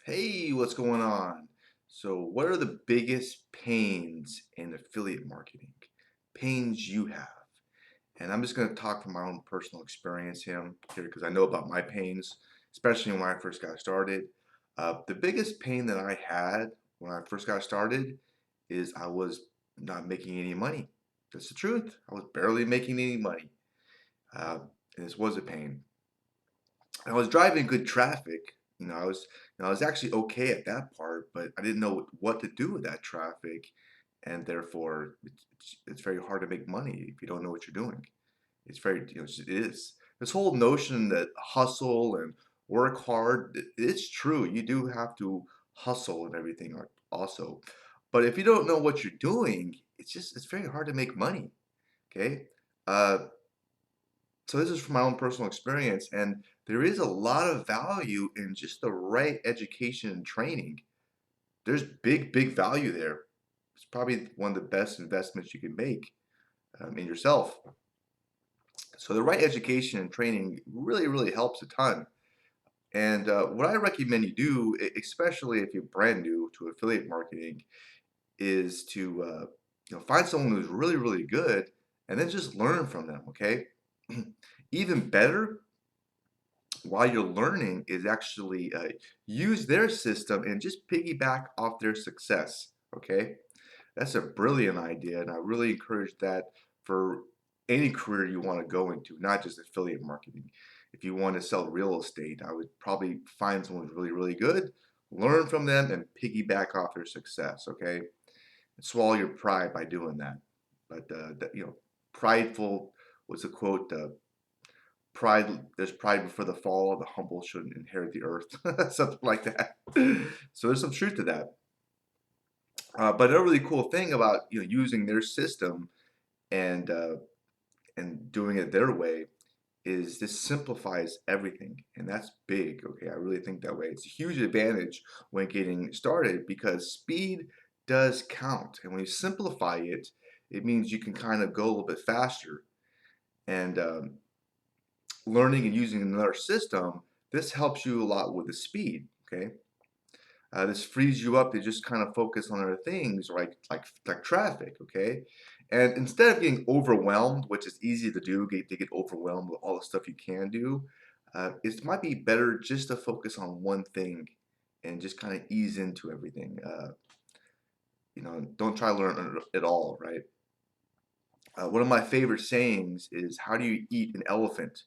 Hey, what's going on? So, what are the biggest pains in affiliate marketing? Pains you have. And I'm just going to talk from my own personal experience here because I know about my pains, especially when I first got started. The biggest pain that I had when I first got started is I was not making any money. That's the truth. I was barely making any money. Uh, and this was a pain. I was driving good traffic. I was actually okay at that part, but I didn't know what to do with that traffic, and therefore it's very hard to make money if you don't know what you're doing. It's very, it is. This whole notion that hustle and work hard, it's true. You do have to hustle and everything also. But if you don't know what you're doing, it's very hard to make money. Okay. Uh, so this is from my own personal experience, and there is a lot of value in just the right education and training. There's big value there. It's probably one of the best investments you can make in yourself. So the right education and training really helps a ton. And what I recommend you do, especially if you're brand new to affiliate marketing, is to find someone who's really good, and then just learn from them. Okay. Even better, while you're learning is actually use their system and just piggyback off their success. Okay, that's a brilliant idea, and I really encourage that for any career you want to go into, not just affiliate marketing. If you want to sell real estate, I would probably find someone who's really good, learn from them, and piggyback off their success. Okay, and swallow your pride by doing that. But prideful was a quote. There's pride before the fall, the humble shouldn't inherit the earth. Something like that. So there's some truth to that. But another really cool thing about using their system and doing it their way is this simplifies everything, and that's big. Okay, I really think that way. It's a huge advantage when getting started because speed does count, and when you simplify it, it means you can kind of go a little bit faster. And learning and using another system, this helps you a lot with the speed. Okay, this frees you up to just kind of focus on other things, like traffic. Okay, and instead of getting overwhelmed, which is easy to do, to get overwhelmed with all the stuff you can do, it might be better just to focus on one thing and just kind of ease into everything. Don't try to learn it all, right? One of my favorite sayings is, "How do you eat an elephant?"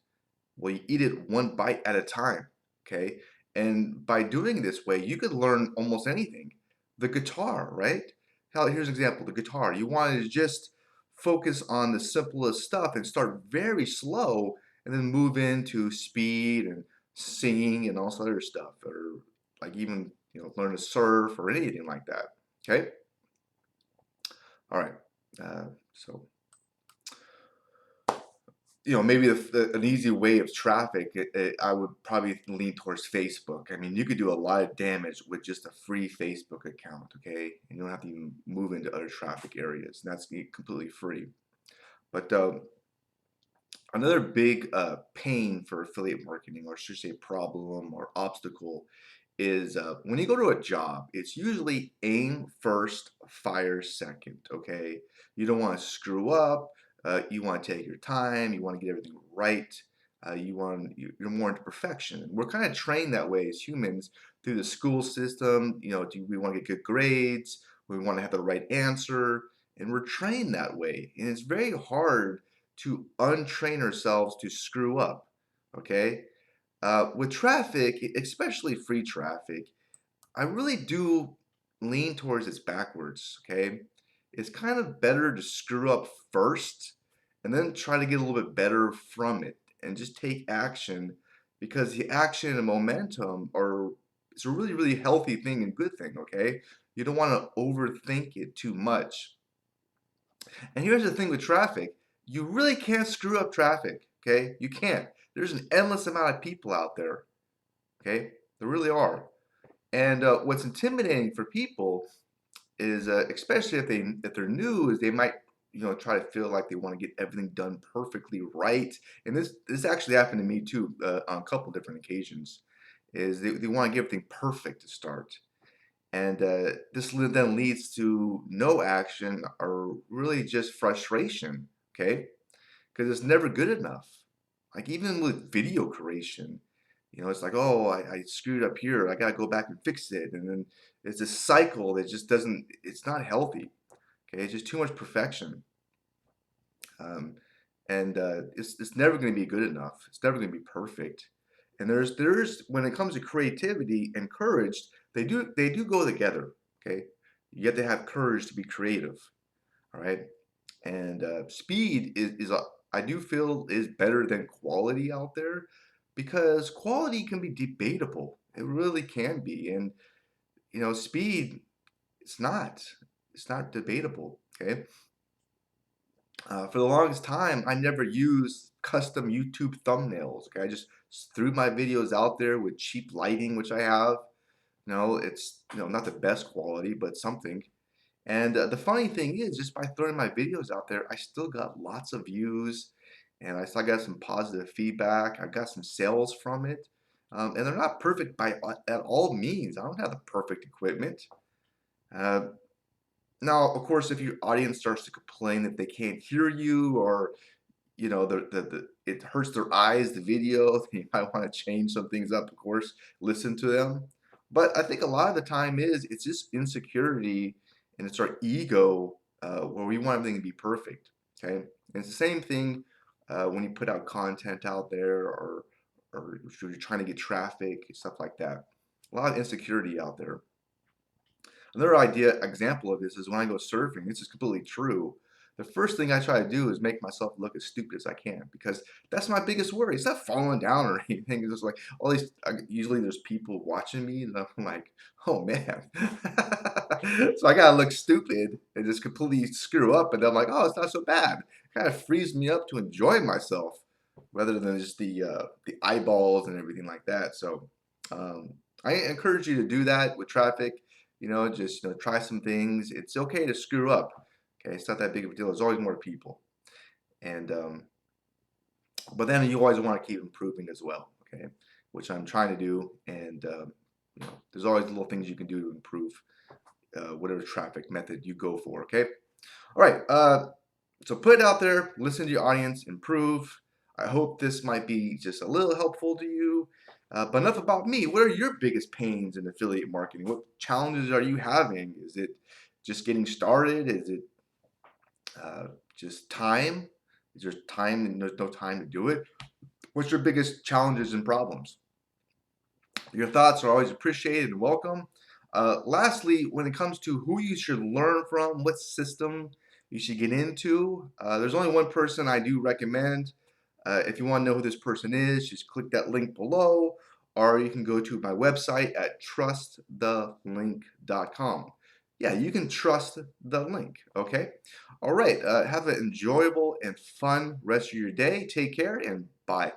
Well, you eat it one bite at a time, okay? And by doing this way, you could learn almost anything. The guitar, right? Hell, here's an example, the guitar. You want to just focus on the simplest stuff and start very slow and then move into speed and singing and all this other stuff, or like even, learn to surf or anything like that, okay? All right, so maybe an easy way of traffic, I would probably lean towards Facebook. I mean, you could do a lot of damage with just a free Facebook account, okay? And you don't have to even move into other traffic areas. And that's completely free. But another big pain for affiliate marketing, or should I say problem or obstacle, is when you go to a job, it's usually aim first, fire second, okay? You don't want to screw up. You want to take your time. You want to get everything right. You're more into perfection. We're kind of trained that way as humans through the school system. Do we want to get good grades? We want to have the right answer, and we're trained that way. And it's very hard to untrain ourselves to screw up, okay? With traffic, especially free traffic, I really do lean towards it's backwards, okay? It's kind of better to screw up first and then try to get a little bit better from it and just take action, because the action and momentum are it's a really healthy thing and good thing, okay? You don't want to overthink it too much. And here's the thing with traffic, you really can't screw up traffic, okay? You can't. There's an endless amount of people out there, okay? There really are. And what's intimidating for people is, especially if they're new, is they might try to feel like they want to get everything done perfectly right. And this actually happened to me too on a couple different occasions. is they want to get everything perfect to start. And this then leads to no action or really just frustration, okay? Because it's never good enough. Like even with video creation, it's like, oh, I screwed up here. I got to go back and fix it. And then it's a cycle that just doesn't, it's not healthy. Okay, it's just too much perfection. Um, and it's never going to be good enough. It's never going to be perfect. And there's when it comes to creativity and courage, they do go together. Okay, you have to have courage to be creative. All right, and speed is I do feel is better than quality out there because quality can be debatable. It really can be, and speed it's not. It's not debatable. Okay. For the longest time, I never used custom YouTube thumbnails. Okay, I just threw my videos out there with cheap lighting, which I have. No, it's not the best quality, but something. And the funny thing is, just by throwing my videos out there, I still got lots of views, and I still got some positive feedback. I got some sales from it, and they're not perfect by at all means. I don't have the perfect equipment. Uh, Now, of course, if your audience starts to complain that they can't hear you, or it hurts their eyes, the video, you might want to change some things up, of course, listen to them. But I think a lot of the time it's just insecurity and it's our ego where we want everything to be perfect. Okay. And it's the same thing when you put out content out there or you're trying to get traffic, stuff like that. A lot of insecurity out there. Another example of this is when I go surfing. This is completely true. The first thing I try to do is make myself look as stupid as I can because that's my biggest worry. It's not falling down or anything. It's just like all these. Usually there's people watching me, and I'm like, oh man. So I gotta look stupid and just completely screw up, and I'm like, oh, it's not so bad. It kind of frees me up to enjoy myself rather than just the eyeballs and everything like that. So I encourage you to do that with traffic. Just try some things. It's okay to screw up. Okay, it's not that big of a deal. There's always more people, and but then you always want to keep improving as well. Okay, which I'm trying to do, and there's always little things you can do to improve whatever traffic method you go for. Okay, all right. So put it out there. Listen to your audience. Improve. I hope this might be just a little helpful to you. But enough about me. What are your biggest pains in affiliate marketing? What challenges are you having? Is it just getting started? Is it just time? Is there time and there's no time to do it? What's your biggest challenges and problems? Your thoughts are always appreciated and welcome. Lastly, when it comes to who you should learn from, what system you should get into, there's only one person I do recommend. If you want to know who this person is, just click that link below, or you can go to my website at trustthelink.com. Yeah, you can trust the link, okay? All right, have an enjoyable and fun rest of your day. Take care and bye.